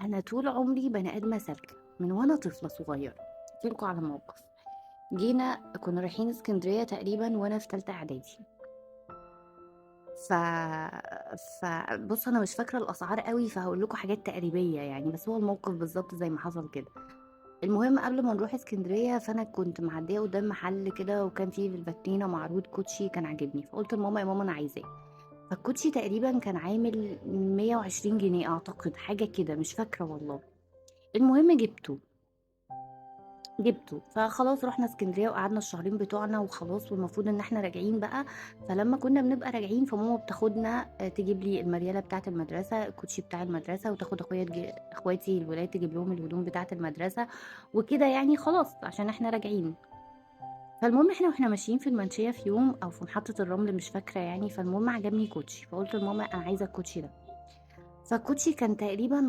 انا طول عمري بني ادمه سالكه من وانا طفله صغيره. احكي لكم على موقف. كنا رايحين اسكندريه تقريبا وانا في ثالثه اعدادي. ف فبص انا مش فاكره الاسعار قوي، فهقول لكم حاجات تقريبيه يعني، بس هو الموقف بالظبط زي ما حصل كده. المهم قبل ما نروح اسكندريه فانا كنت معديه قدام محل كده، وكان فيه في الفاترينا معروض كوتشي كان عاجبني، فقلت لماما يا ماما انا عايزاه. فالكوتشي تقريبا كان عامل 120 جنيه اعتقد، حاجه كده مش فاكره والله. المهم جبته فخلاص، رحنا اسكندريه وقعدنا الشهرين بتوعنا وخلاص، والمفروض ان احنا راجعين بقى. فلما كنا بنبقى راجعين فماما بتاخدنا تجيب لي المرياله بتاعه المدرسه، الكوتشي بتاع المدرسه، وتاخد اخواتي الولاد تجيب لهم الهدوم بتاعه المدرسه وكده يعني، خلاص عشان احنا راجعين. فالمهم احنا واحنا ماشيين في المنشيه في يوم او في محطه الرمل مش فاكره يعني، فالمهم عجبني كوتشي فقلت لماما انا عايزه الكوتشي ده. فالكوتشي كان تقريبا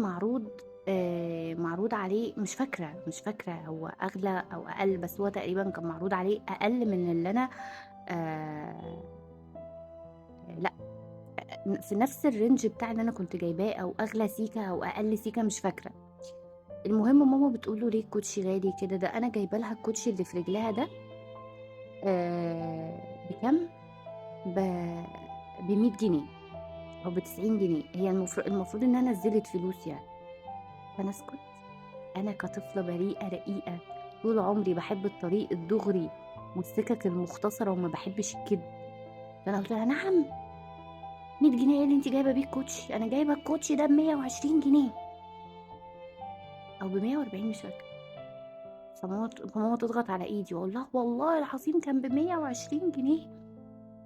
معروض عليه، مش فاكرة هو أغلى أو أقل، بس هو تقريبا كان معروض عليه أقل من اللي أنا آه لا، في نفس الرينج بتاع اللي أنا كنت جايباه، أو أغلى سيكة أو أقل سيكة مش فاكرة. المهم ماما بتقول له ليه الكوتشي غالي كده؟ ده أنا جايبة لها الكوتشي اللي في رجلها ده بكم؟ ب 100 جنيه أو ب 90 جنيه، هي المفروض إن أنا نزلت فلوس يعني. فأنا اسكت. انا كطفله بريئه رقيقه طول عمري بحب الطريق الدغري والسكك المختصره وما بحبش الكذب. فانا قلت لها نعم، 100 جنيه ايه اللي انت جايبه بيه الكوتشي؟ انا جايبه الكوتشي ده ب 120 جنيه او ب 140 مش فاكره. فماما تضغط على ايدي واقول لها والله العظيم كان ب 120 جنيه.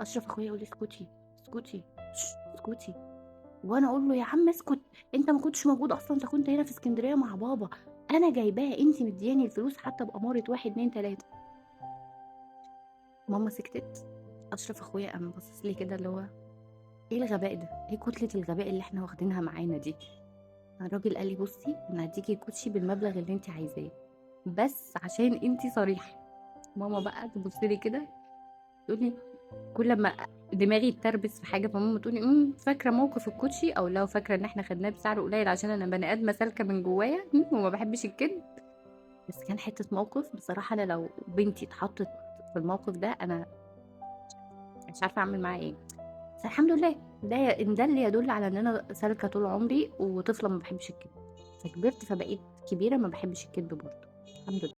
اشرف اخويا يقول لي اسكتي اسكتي، اسكتي. وانا اقول له يا عم اسكت، انت ما كنتش موجود اصلا، انت كنت هنا في اسكندريه مع بابا، انا جايباه، انت مدياني الفلوس حتى باماره واحد اتنين تلاته. ماما سكتت. اشرف اخويا قام باصص لي كده اللي هو ايه الغباء ده، ايه كتله الغباء اللي احنا واخدينها معانا دي؟ الراجل قال لي بصي انا هديكي كوتشي بالمبلغ اللي انت عايزاه، بس عشان انت صريحه. ماما بقى تبص لي كده تقول لي، كل ما دماغي تتربس في حاجه فماما تقول لي فاكره موقف الكوتشي، او لو فاكره ان احنا خدناه بسعر قليل عشان انا بني ادمه سالكه من جوايا وما بحبش الكذب. بس كان حته موقف بصراحه، انا لو بنتي اتحطت في الموقف ده انا مش عارفه اعمل معاها ايه. بس الحمد لله، ده اللي يدل على ان انا سالكه طول عمري وطفله ما بحبش الكذب، فكبرت فبقيت كبيره ما بحبش الكذب برضه. الحمد لله.